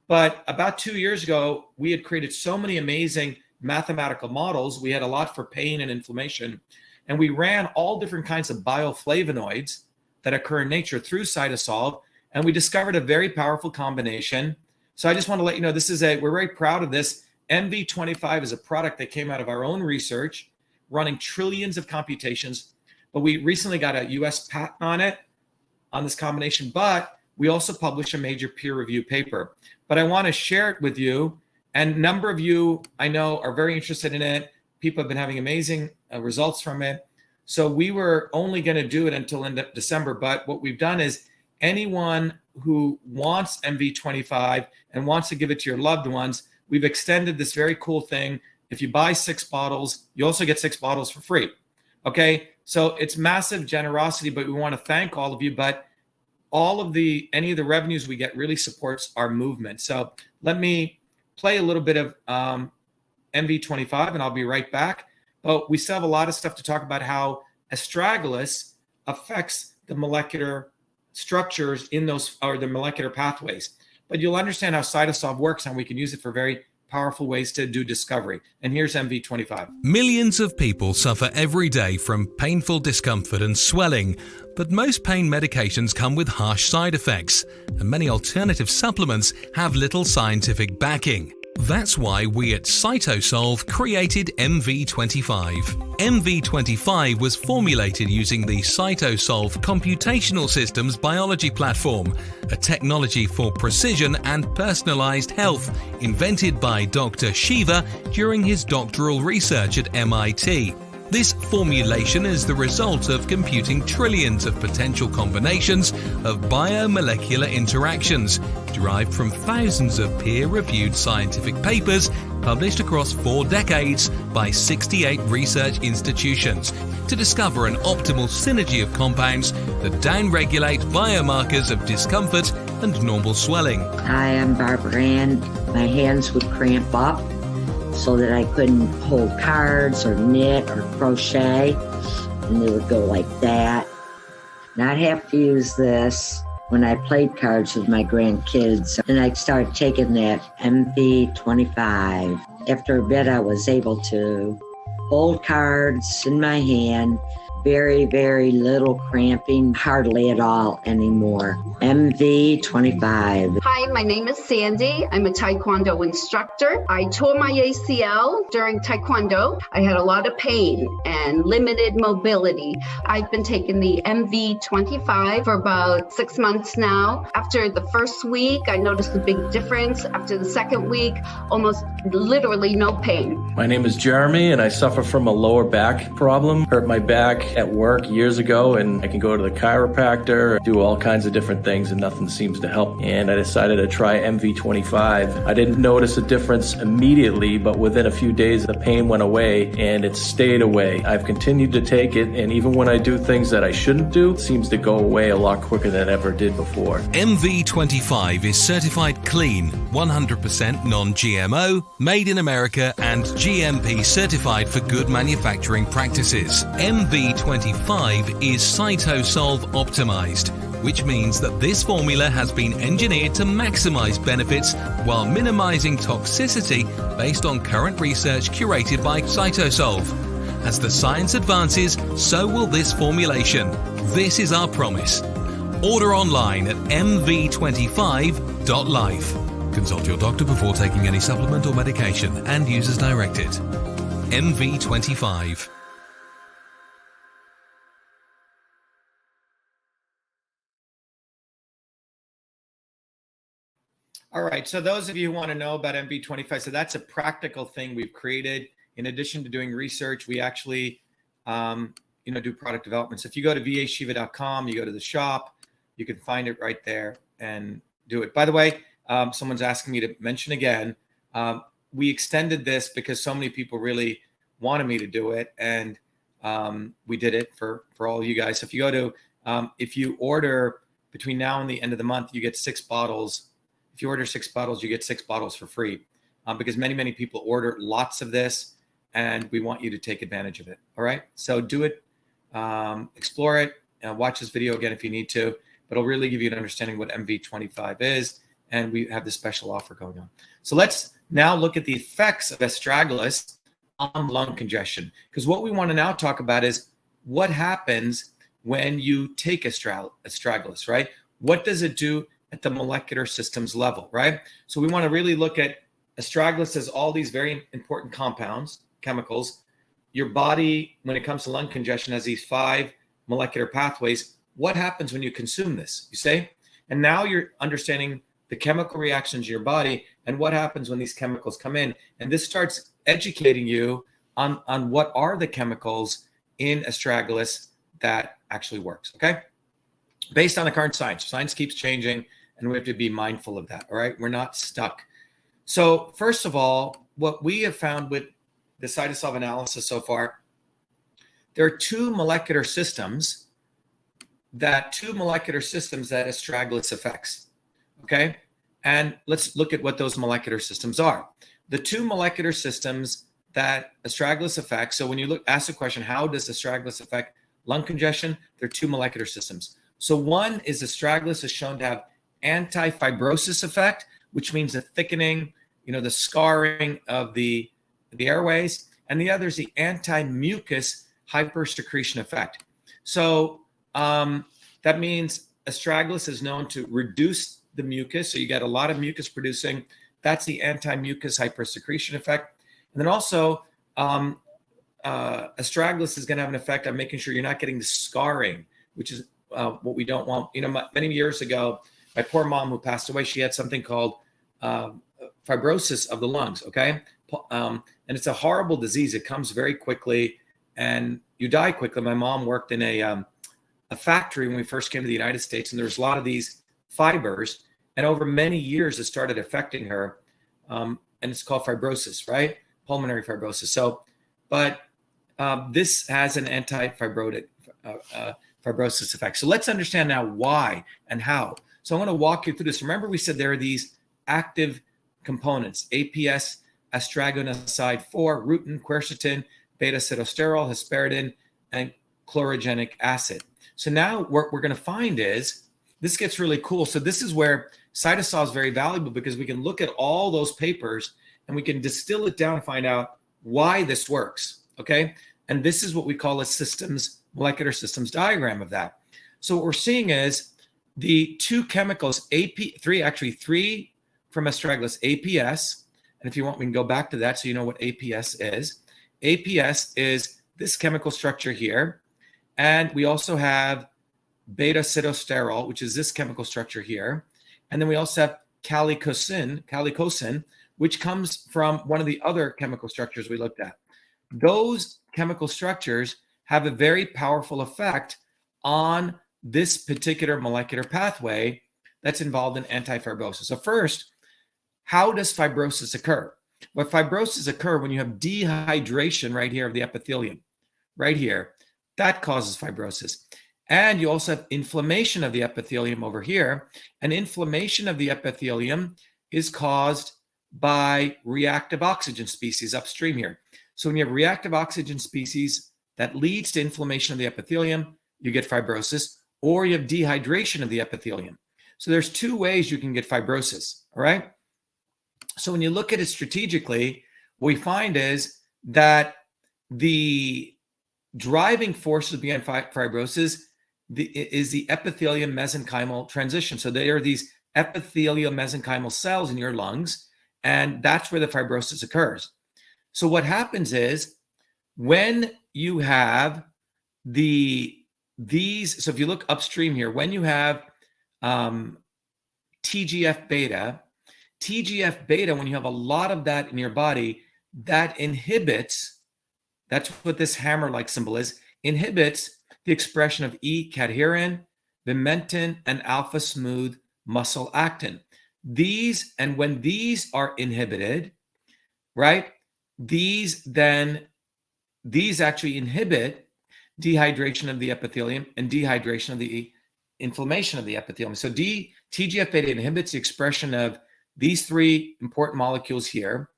But about 2 years ago, we had created so many amazing mathematical models. We had a lot for pain and inflammation, and we ran all different kinds of bioflavonoids that occur in nature through CytoSolve, and we discovered a very powerful combination. So I just want to let you know, we're very proud of this. MV25 is a product that came out of our own research, running trillions of computations, but we recently got a US patent on it, on this combination, but we also published a major peer-reviewed paper. But I want to share it with you, and a number of you I know are very interested in it. People have been having amazing results from it. So we were only going to do it until end of December, but what we've done is anyone who wants MV25 and wants to give it to your loved ones, we've extended this very cool thing. If you buy 6 bottles, you also get 6 bottles for free. Okay, so it's massive generosity, but we want to thank all of you. But any of the revenues we get really supports our movement. So let me play a little bit of MV25 and I'll be right back. But we still have a lot of stuff to talk about how Astragalus affects the molecular structures in those, or the molecular pathways. But you'll understand how CytoSolve works and we can use it for very powerful ways to do discovery. And here's MV25. Millions of people suffer every day from painful discomfort and swelling, but most pain medications come with harsh side effects, and many alternative supplements have little scientific backing. That's why we at CytoSolve created MV25. MV25 was formulated using the CytoSolve Computational Systems Biology Platform, a technology for precision and personalized health invented by Dr. Shiva during his doctoral research at MIT. This formulation is the result of computing trillions of potential combinations of biomolecular interactions derived from thousands of peer-reviewed scientific papers published across 4 decades by 68 research institutions to discover an optimal synergy of compounds that downregulate biomarkers of discomfort and normal swelling. Hi, I'm Barbara Ann. My hands would cramp up so that I couldn't hold cards or knit or crochet, and they would go like that. And I'd have to use this when I played cards with my grandkids, and I started taking that MV25. After a bit, I was able to hold cards in my hand, very, very little cramping, hardly at all anymore. MV25. Hi, my name is Sandy. I'm a Taekwondo instructor. I tore my ACL during Taekwondo. I had a lot of pain and limited mobility. I've been taking the MV25 for about 6 months now. After the first week, I noticed a big difference. After the second week, almost literally no pain. My name is Jeremy, and I suffer from a lower back problem. Hurt my back at work years ago, and I can go to the chiropractor, do all kinds of different things, and nothing seems to help. And I decided to try MV25. I didn't notice a difference immediately, but within a few days, the pain went away, and it stayed away. I've continued to take it, and even when I do things that I shouldn't do, it seems to go away a lot quicker than it ever did before. MV25 is certified clean, 100% non-GMO, made in America, and GMP certified for good manufacturing practices. MV25 is CytoSolve optimized, which means that this formula has been engineered to maximize benefits while minimizing toxicity based on current research curated by CytoSolve. As the science advances, so will this formulation. This is our promise. Order online at mv25.life. Consult your doctor before taking any supplement or medication and use as directed. MV25. All right, so those of you who want to know about MV25, so that's a practical thing we've created. In addition to doing research, we actually do product development. So if you go to vashiva.com, you go to the shop, you can find it right there and do it. By the way, someone's asking me to mention again, we extended this because so many people really wanted me to do it, and we did it for all of you guys. So if you go to, if you order between now and the end of the month, you get 6 bottles. If you order 6 bottles, you get 6 bottles for free, because many people order lots of this, and we want you to take advantage of it. All right, so do it, explore it, watch this video again if you need to, but it'll really give you an understanding what MV25 is, and we have this special offer going on. So let's now look at the effects of Astragalus on lung congestion, because what we want to now talk about is what happens when you take Astragalus, right? What does it do at the molecular systems level, right? So we want to really look at Astragalus as all these very important compounds, chemicals. Your body, when it comes to lung congestion, has these 5 molecular pathways. What happens when you consume this, you say? And now you're understanding the chemical reactions in your body and what happens when these chemicals come in. And this starts educating you on what are the chemicals in Astragalus that actually works, okay? Based on the current science. Science keeps changing, and we have to be mindful of that, all right? We're not stuck. So first of all, what we have found with the CytoSolve analysis so far, there are 2 molecular systems that two molecular systems that Astragalus affects, okay? And let's look at what those molecular systems are. The two molecular systems that Astragalus affects, so when you ask the question, how does Astragalus affect lung congestion? There are two molecular systems. So one is Astragalus is shown to have anti-fibrosis effect, which means the thickening, the scarring of the airways, and the other is the anti-mucus hypersecretion effect. So that means Astragalus is known to reduce the mucus, so you get a lot of mucus producing. That's the anti-mucus hypersecretion effect. And then also, Astragalus is going to have an effect on making sure you're not getting the scarring, which is what we don't want. Many years ago, my poor mom who passed away, she had something called fibrosis of the lungs, okay? And it's a horrible disease. It comes very quickly and you die quickly. My mom worked in a factory when we first came to the United States, and there's a lot of these fibers, and over many years it started affecting her, and it's called fibrosis, right? Pulmonary fibrosis. So, but this has an anti-fibrotic fibrosis effect. So let's understand now why and how. So I'm going to walk you through this. Remember, we said there are these active components: APS, astragonoside 4, rutin, quercetin, beta-sitosterol, hesperidin, and chlorogenic acid. So now what we're going to find is, this gets really cool. So this is where CytoSolve is very valuable, because we can look at all those papers and we can distill it down and find out why this works, okay? And this is what we call a molecular systems diagram of that. So what we're seeing is the two chemicals, three from Astragalus, APS, and if you want, we can go back to that so you know what APS is. APS is this chemical structure here. And we also have beta-sitosterol, which is this chemical structure here. And then we also have calicosine, which comes from one of the other chemical structures we looked at. Those chemical structures have a very powerful effect on this particular molecular pathway that's involved in anti-fibrosis. So first, how does fibrosis occur? Well, fibrosis occurs when you have dehydration right here of the epithelium, right here. That causes fibrosis. And you also have inflammation of the epithelium over here. And inflammation of the epithelium is caused by reactive oxygen species upstream here. So when you have reactive oxygen species that leads to inflammation of the epithelium, you get fibrosis, or you have dehydration of the epithelium. So there's two ways you can get fibrosis, all right? So when you look at it strategically, what we find is that the driving forces behind fibrosis is the epithelium mesenchymal transition. So there are these epithelial mesenchymal cells in your lungs, and that's where the fibrosis occurs. So what happens is when you have so if you look upstream here, when you have TGF beta, when you have a lot of that in your body, that inhibits, that's what this hammer-like symbol is, inhibits the expression of E-cadherin, vimentin, and alpha-smooth muscle actin. And when these are inhibited, right, these actually inhibit dehydration of the epithelium and dehydration of the inflammation of the epithelium. So TGF-beta inhibits the expression of these three important molecules here,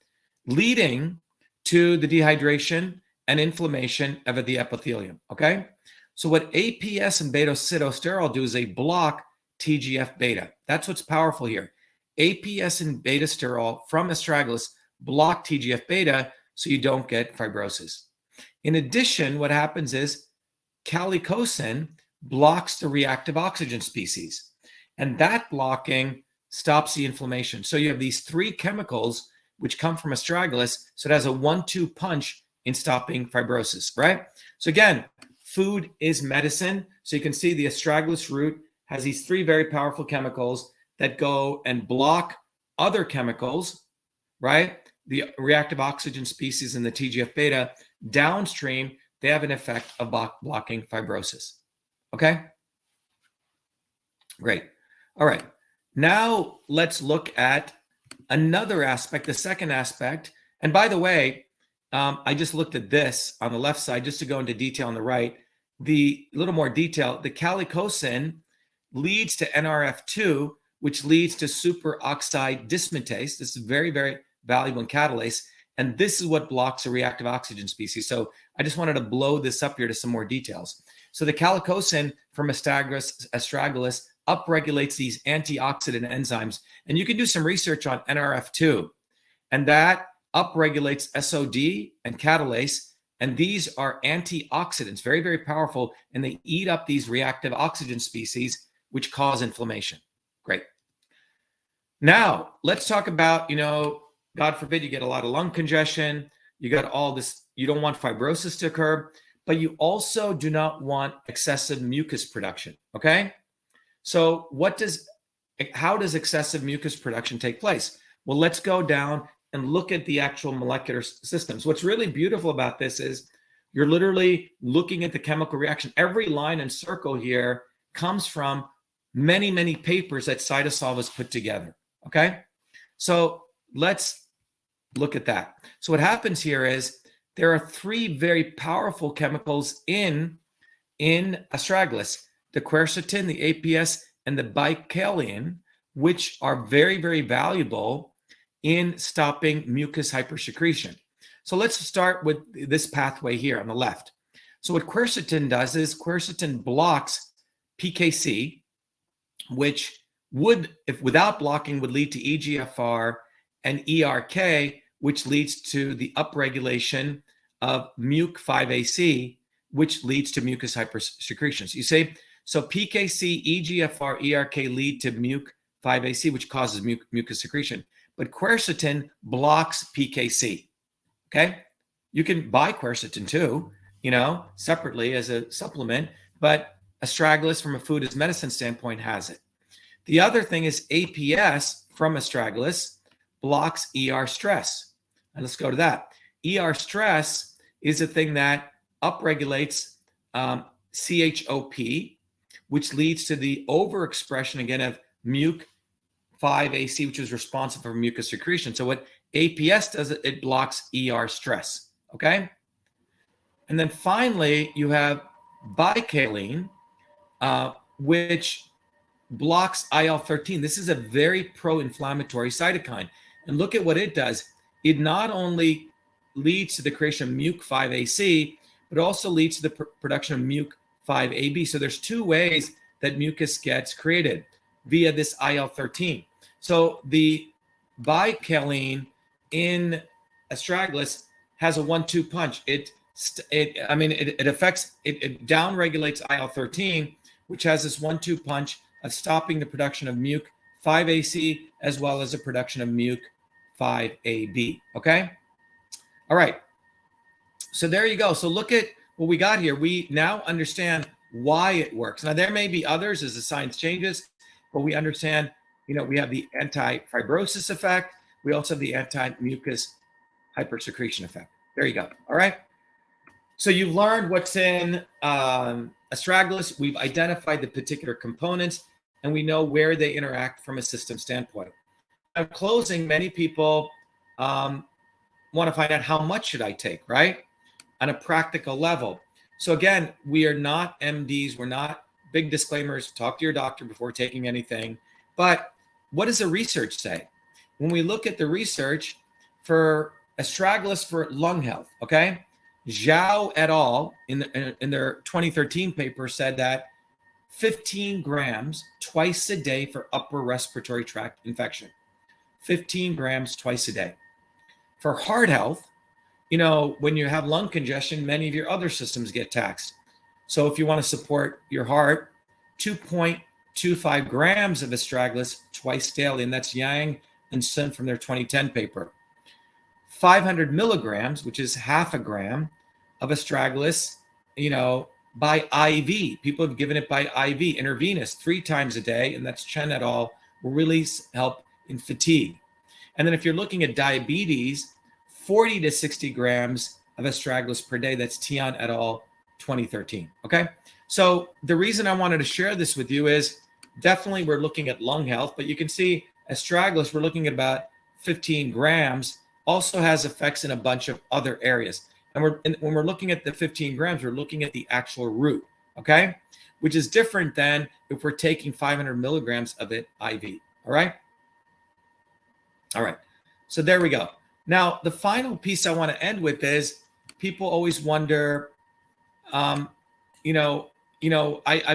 leading to the dehydration and inflammation of the epithelium, okay? So what APS and beta-sitosterol do is they block TGF-beta. That's what's powerful here. APS and beta-sterol from Astragalus block TGF-beta so you don't get fibrosis. In addition, what happens is calicosine blocks the reactive oxygen species, and that blocking stops the inflammation. So you have these three chemicals which come from Astragalus, so it has a 1-2 punch in stopping fibrosis, right? So again, food is medicine. So you can see the Astragalus root has these three very powerful chemicals that go and block other chemicals, right? The reactive oxygen species and the TGF-beta. Downstream, they have an effect of blocking fibrosis. Okay? Great. All right. Now let's look at another aspect, the second aspect. And by the way, I just looked at this on the left side just to go into detail on the right. the little more detail, the calicocin leads to NRF2, which leads to superoxide dismutase. This is very, very valuable in catalase. And this is what blocks a reactive oxygen species. So I just wanted to blow this up here to some more details. So the calicocin from Astragalus upregulates these antioxidant enzymes. And you can do some research on NRF2. And that upregulates SOD and catalase. And these are antioxidants, very, very powerful. And they eat up these reactive oxygen species, which cause inflammation. Great. Now, let's talk about, God forbid you get a lot of lung congestion. You got all this, you don't want fibrosis to occur, but you also do not want excessive mucus production, okay? So how does excessive mucus production take place? Well, let's go down and look at the actual molecular systems. What's really beautiful about this is you're literally looking at the chemical reaction. Every line and circle here comes from many, many papers that CytoSolve has put together, okay? So let's look at that. So what happens here is there are three very powerful chemicals in Astragalus, the quercetin, the APS, and the bicalene, which are very, very valuable in stopping mucus hypersecretion. So let's start with this pathway here on the left. So what quercetin does is quercetin blocks PKC, which would, if without blocking, would lead to EGFR and ERK, which leads to the upregulation of MUC5AC, which leads to mucus hypersecretion. So you say, so PKC, EGFR, ERK lead to MUC5AC, which causes mucus secretion. But quercetin blocks PKC, okay? You can buy quercetin too, separately as a supplement, but Astragalus from a food as medicine standpoint has it. The other thing is APS from Astragalus blocks ER stress. And let's go to that. ER stress is a thing that upregulates CHOP, which leads to the overexpression again of MUC5AC, which is responsible for mucus secretion. So what APS does, it blocks ER stress, okay? And then finally, you have bicalene, which blocks IL-13. This is a very pro-inflammatory cytokine. And look at what it does. It not only leads to the creation of MUC5AC, but also leads to the production of MUC5AB. So there's two ways that mucus gets created via this IL-13. So the bicalene in Astragalus has a 1-2 punch. It downregulates IL-13, which has this 1-2 punch of stopping the production of MUC5AC as well as the production of MUC5AB. Okay? All right. So there you go. So look at what we got here. We now understand why it works. Now, there may be others as the science changes, but we understand, we have the anti-fibrosis effect. We also have the anti-mucus hypersecretion effect. There you go. All right. So you've learned what's in Astragalus. We've identified the particular components, and we know where they interact from a system standpoint. In closing, many people want to find out how much should I take, right? On a practical level. So again, we are not MDs. We're not, big disclaimers, talk to your doctor before taking anything. But what does the research say? When we look at the research for Astragalus for lung health, okay? Zhao et al. In their 2013 paper said that 15 grams twice a day for upper respiratory tract infection. 15 grams twice a day. For heart health, when you have lung congestion, many of your other systems get taxed. So if you want to support your heart, 2.25 grams of Astragalus twice daily, and that's Yang and Sun from their 2010 paper. 500 milligrams, which is half a gram of Astragalus, by IV. People have given it by IV, intravenous, 3 times a day, and that's Chen et al. Will really help in fatigue. And then if you're looking at diabetes, 40 to 60 grams of Astragalus per day. That's Tian et al. 2013. Okay. So the reason I wanted to share this with you is definitely we're looking at lung health, but you can see Astragalus, we're looking at about 15 grams, also has effects in a bunch of other areas. And when we're looking at the 15 grams, we're looking at the actual root, okay? Which is different than if we're taking 500 milligrams of it IV, all right? All right, so there we go. Now, the final piece I want to end with is people always wonder, I've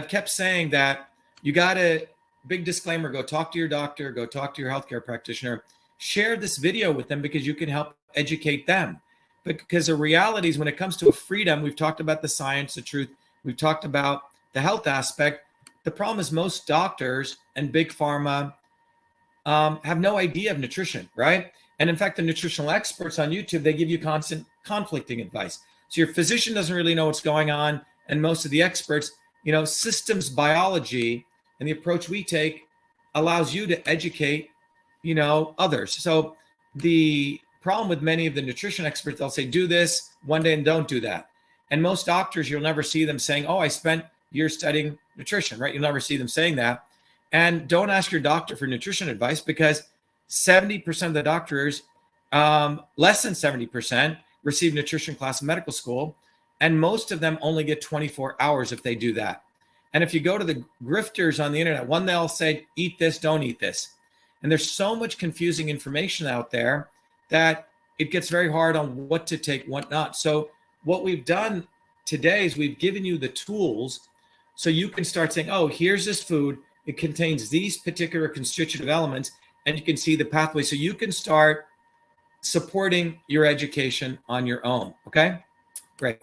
kept saying that you got to, big disclaimer, go talk to your doctor, go talk to your healthcare practitioner, share this video with them because you can help educate them. Because the reality is when it comes to freedom, we've talked about the science, the truth, we've talked about the health aspect. The problem is most doctors and big pharma have no idea of nutrition, right? And in fact, the nutritional experts on YouTube, they give you constant conflicting advice. So your physician doesn't really know what's going on. And most of the experts, systems biology and the approach we take allows you to educate, others. So the problem with many of the nutrition experts, they'll say, do this one day and don't do that. And most doctors, you'll never see them saying, oh, I spent years studying nutrition, right? You'll never see them saying that. And don't ask your doctor for nutrition advice because 70% of the doctors, less than 70%, receive nutrition class in medical school. And most of them only get 24 hours if they do that. And if you go to the grifters on the internet, one, they'll say, eat this, don't eat this. And there's so much confusing information out there that it gets very hard on what to take, what not. So what we've done today is we've given you the tools so you can start saying, oh, here's this food. It contains these particular constitutive elements, and you can see the pathway. So you can start supporting your education on your own. Okay, great.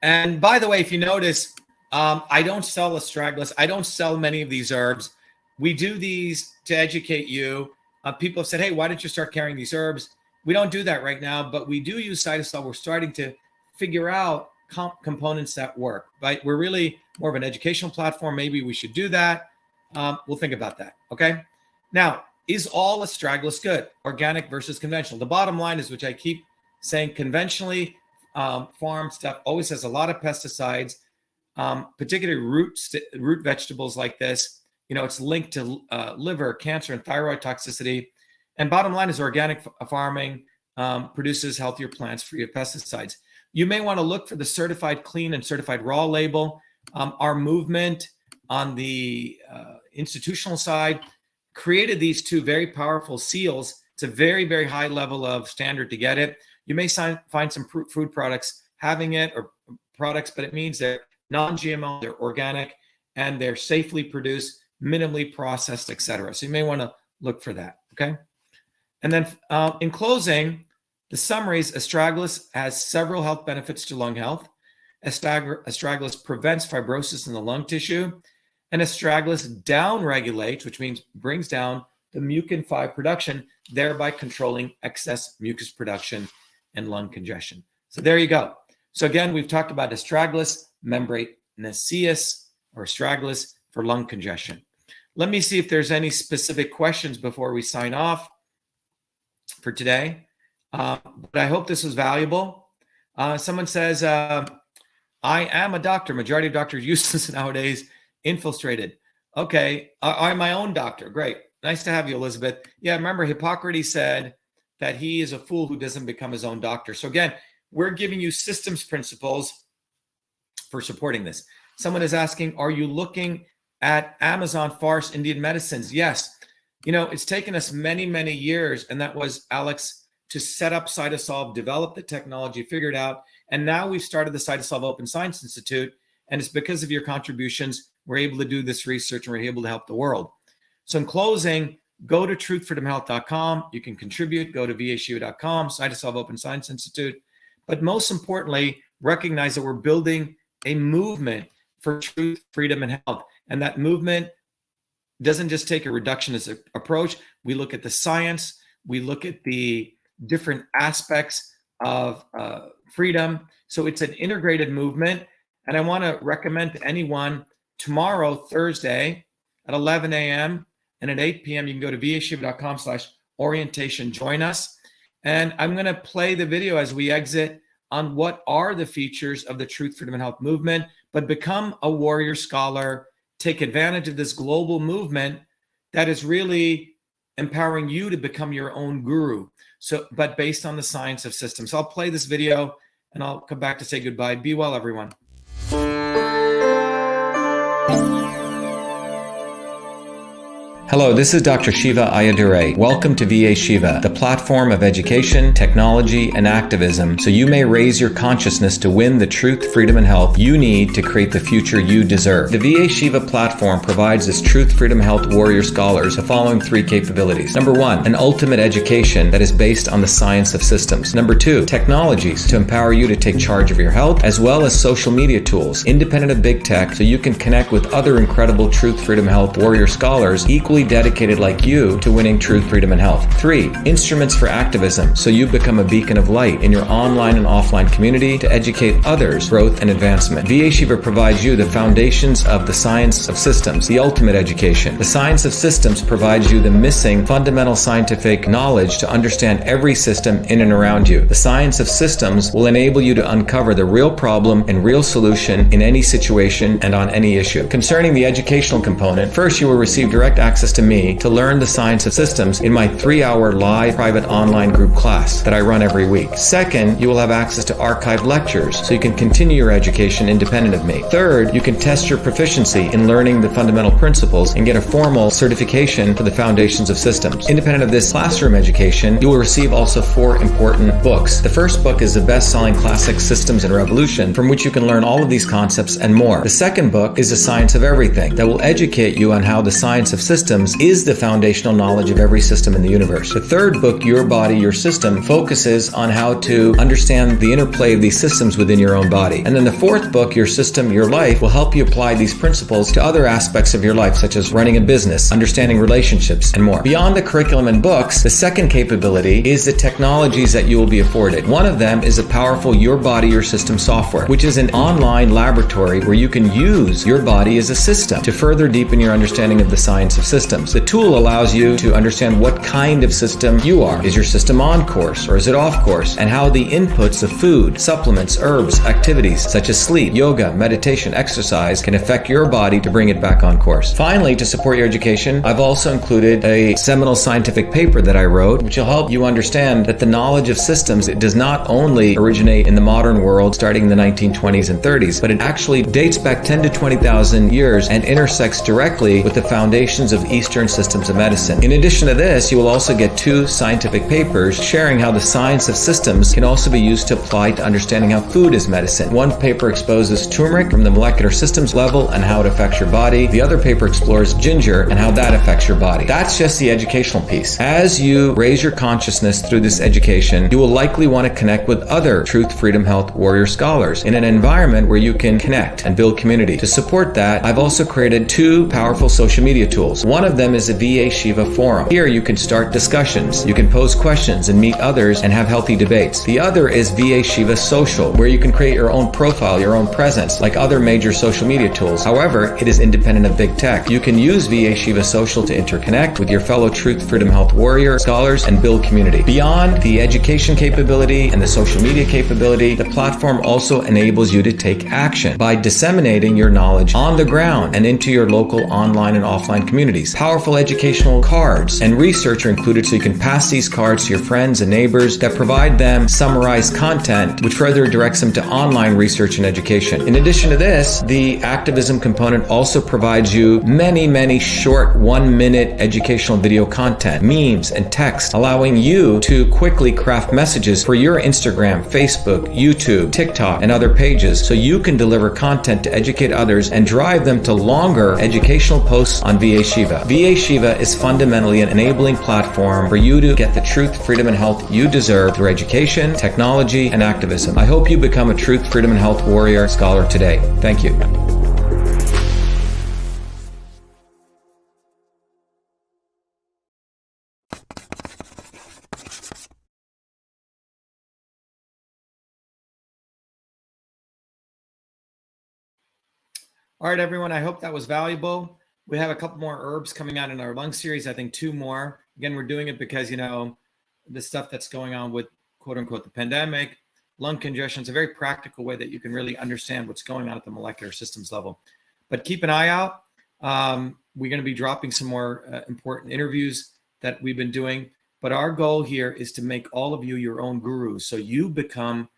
And by the way, if you notice, I don't sell Astragalus. I don't sell many of these herbs. We do these to educate you. People have said, hey, why don't you start carrying these herbs? We don't do that right now, but we do use CytoSolve. We're starting to figure out components that work, right? We're really more of an educational platform. Maybe we should do that. We'll think about that, okay? Now, is all Astragalus good? Organic versus conventional. The bottom line is, which I keep saying, conventionally farmed stuff always has a lot of pesticides, particularly root vegetables like this. It's linked to liver, cancer, and thyroid toxicity. And bottom line is organic farming produces healthier plants free of pesticides. You may want to look for the certified clean and certified raw label. Our movement on the institutional side created these two very powerful seals. It's a very, very high level of standard to get it. You may find some food products having it or products, but it means they're non-GMO, they're organic, and they're safely produced, minimally processed, etc. So you may want to look for that, okay? And then in closing, the summary is Astragalus has several health benefits to lung health. Astragalus prevents fibrosis in the lung tissue, and Astragalus downregulates, which means brings down the mucin 5 production, thereby controlling excess mucus production and lung congestion. So there you go. So again, we've talked about Astragalus membranaceus or Astragalus for lung congestion. Let me see if there's any specific questions before we sign off for today. But I hope this was valuable. Someone says, I am a doctor. Majority of doctors use this nowadays. Infiltrated. Okay, I'm my own doctor. Great. Nice to have you, Elizabeth. Yeah, remember Hippocrates said that he is a fool who doesn't become his own doctor. So again, we're giving you systems principles for supporting this. Someone is asking, are you looking at Amazon Farce Indian medicines? Yes. It's taken us many, many years, and that was Alex, to set up CytoSolve, develop the technology, figure it out. And now we've started the CytoSolve Open Science Institute. And it's because of your contributions, we're able to do this research and we're able to help the world. So in closing, go to truthfreedomhealth.com. You can contribute, go to vashiva.com, CytoSolve Open Science Institute. But most importantly, recognize that we're building a movement for truth, freedom, and health. And that movement doesn't just take a reductionist approach. We look at the science, we look at the different aspects of freedom. So it's an integrated movement. And I want to recommend to anyone tomorrow, Thursday at 11 a.m. and at 8 p.m., you can go to vashiva.com/orientation, join us. And I'm going to play the video as we exit on what are the features of the Truth, Freedom, and Health movement, but become a warrior scholar, take advantage of this global movement that is really empowering you to become your own guru. So, but based on the science of systems. So I'll play this video and I'll come back to say goodbye. Be well, everyone. Hello, this is Dr. Shiva Ayyadurai. Welcome to VA Shiva, the platform of education, technology, and activism, so you may raise your consciousness to win the truth, freedom, and health you need to create the future you deserve. The VA Shiva platform provides its truth, freedom, health warrior scholars the following 3 capabilities. Number 1, an ultimate education that is based on the science of systems. Number 2, technologies to empower you to take charge of your health, as well as social media tools, independent of big tech, so you can connect with other incredible truth, freedom, health warrior scholars equally dedicated like you to winning truth, freedom, and health. 3, instruments for activism, so you become a beacon of light in your online and offline community to educate others' growth and advancement. VA Shiva provides you the foundations of the science of systems, the ultimate education. The science of systems provides you the missing fundamental scientific knowledge to understand every system in and around you. The science of systems will enable you to uncover the real problem and real solution in any situation and on any issue. Concerning the educational component, first you will receive direct access to me to learn the science of systems in my 3-hour live private online group class that I run every week. Second, you will have access to archived lectures so you can continue your education independent of me. Third, you can test your proficiency in learning the fundamental principles and get a formal certification for the foundations of systems. Independent of this classroom education, you will receive also 4 important books. The first book is the best-selling classic Systems and Revolution, from which you can learn all of these concepts and more. The second book is The Science of Everything, that will educate you on how the science of systems is the foundational knowledge of every system in the universe. The third book, Your Body, Your System, focuses on how to understand the interplay of these systems within your own body. And then the fourth book, Your System, Your Life, will help you apply these principles to other aspects of your life, such as running a business, understanding relationships, and more. Beyond the curriculum and books, the second capability is the technologies that you will be afforded. One of them is a powerful Your Body, Your System software, which is an online laboratory where you can use your body as a system to further deepen your understanding of the science of systems. The tool allows you to understand what kind of system you are. Is your system on course or is it off course? And how the inputs of food, supplements, herbs, activities such as sleep, yoga, meditation, exercise can affect your body to bring it back on course. Finally, to support your education, I've also included a seminal scientific paper that I wrote, which will help you understand that the knowledge of systems, it does not only originate in the modern world starting in the 1920s and 30s, but it actually dates back 10 to 20,000 years and intersects directly with the foundations of Eastern systems of medicine. In addition to this, you will also get 2 scientific papers sharing how the science of systems can also be used to apply to understanding how food is medicine. One paper exposes turmeric from the molecular systems level and how it affects your body. The other paper explores ginger and how that affects your body. That's just the educational piece. As you raise your consciousness through this education, you will likely want to connect with other truth, freedom, health warrior scholars in an environment where you can connect and build community. To support that, I've also created 2 powerful social media tools. One of them is a VA Shiva forum. Here you can start discussions, you can pose questions and meet others and have healthy debates. The other is VA Shiva Social, where you can create your own profile, your own presence, like other major social media tools. However, it is independent of big tech. You can use VA Shiva Social to interconnect with your fellow truth, freedom, health warrior scholars and build community. Beyond the education capability and the social media capability, the platform also enables you to take action by disseminating your knowledge on the ground and into your local online and offline communities. Powerful educational cards and research are included so you can pass these cards to your friends and neighbors that provide them summarized content which further directs them to online research and education. In addition to this, the activism component also provides you many short 1-minute educational video content, memes, and text, allowing you to quickly craft messages for your Instagram, Facebook, YouTube, TikTok, and other pages so you can deliver content to educate others and drive them to longer educational posts on VA Shiva. VA Shiva is fundamentally an enabling platform for you to get the truth, freedom, and health you deserve through education, technology, and activism. I hope you become a truth, freedom, and health warrior scholar today. Thank you. All right, everyone, I hope that was valuable. We have a couple more herbs coming out in our lung series, I think 2 more. Again, we're doing it because, you know, the stuff that's going on with quote unquote the pandemic, lung congestion, is a very practical way that you can really understand what's going on at the molecular systems level. But keep an eye out. We're going to be dropping some more important interviews that we've been doing. But our goal here is to make all of you your own gurus, so you become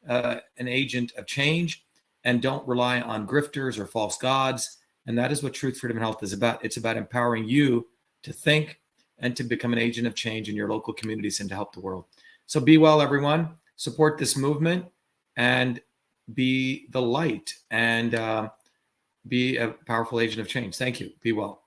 an agent of change and don't rely on grifters or false gods. And that is what Truth, Freedom, and Health is about. It's about empowering you to think and to become an agent of change in your local communities and to help the world. So be well, everyone. Support this movement and be the light and be a powerful agent of change. Thank you. Be well.